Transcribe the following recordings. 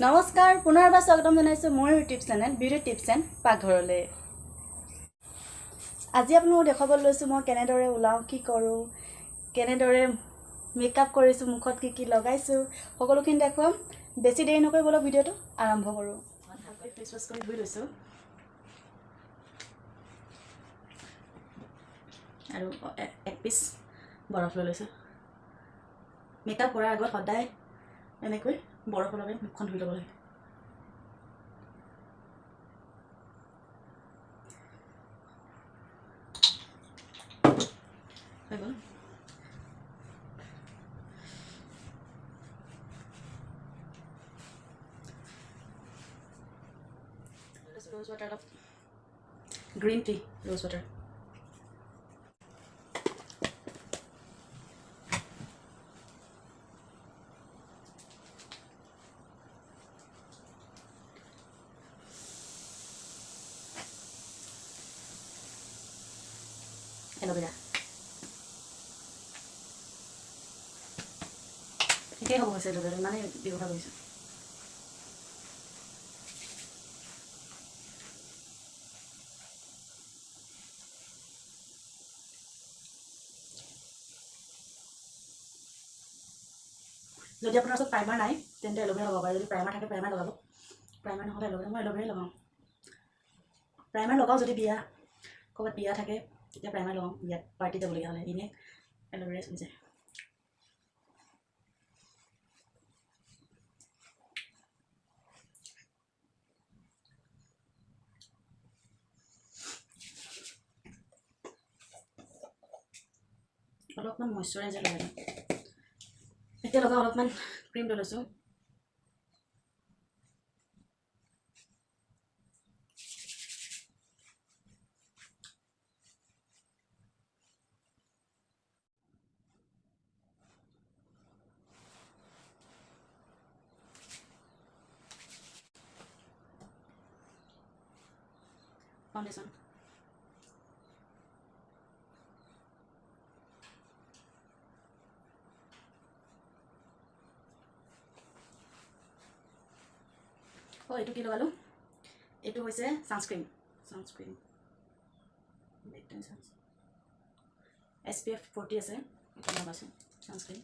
নমস্কাৰ পুনৰবাৰ স্বাগতম জনাইছো মোৰ YouTube channel beauty tips and পাকঘৰলৈ। আজি আপোনালোকক দেখাবলৈ লৈছো মই কেনেদৰে ওলাও, কি কৰোঁ, কেনেদৰে মেকআপ কৰিছো, মুখত কি লগাইছো, সকলোখিনি দেখুৱাম। বেছি দেৰি নকৰি বলক ভিডিঅ'টো আৰম্ভ কৰোঁ। ভালকৈ ফেচ ৱাছ কৰি ধুই লৈছো আৰু এক পিচ বৰফ লৈ লৈছো। মেকআপ কৰাৰ আগত সদায় এনেকৈ বৰফৰ লগত মুখখন ধুই ল'ব লাগে। হৈ গ'ল। rose water of green tea, rose water. Aloe vera. ঠিকেই হ'ব হৈছে aloe vera মানে ব্যৱহাৰ কৰিছোঁ। যদি আপোনাৰ ওচৰত প্ৰাইমাৰ নাই তেন্তে এলোভেৰা লগাব পাৰে। যদি প্ৰাইমাৰ থাকে প্ৰাইমাৰ লগাব, প্ৰাইমাৰ নহ'লে এলোভেৰা। মই এলোভেৰাই লগাওঁ। প্ৰাইমাৰ লগাওঁ যদি ক'ৰবাত বিয়া থাকে তেতিয়া প্ৰাইমাৰ লগাওঁ। বিয়াত পাৰ্টি যাবলগীয়া হ'লে এনেই এলোভেৰাই চলি যায়। অলপমান মইশ্চাৰাইজাৰ লগাই দিওঁ। এতিয়া লগাওঁ অলপমান ক্ৰীম লৈ লৈছোঁ। ফাউণ্ডেশ্যন এইটো কি লগালোঁ, এইটো হৈছে ছানস্ক্ৰীন। SPF 40 আছে, এইটো লগাইছোঁ ছানস্ক্ৰীন।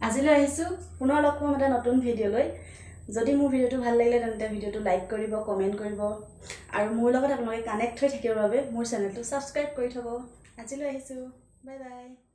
আজিলৈ আহিছোঁ পুনৰ লগ পাম এটা নতুন ভিডিঅ' লৈ যদি মোৰ ভিডিঅ'টো ভাল লাগিলে তেন্তে ভিডিঅ'টো লাইক কৰিব কমেণ্ট কৰিব আৰু মোৰ লগত আপোনালোকে কানেক্ট হৈ থাকিবৰ বাবে মোৰ চেনেলটো ছাবস্ক্ৰাইব কৰি থ'ব আজিলৈ আহিছোঁ বাই বাই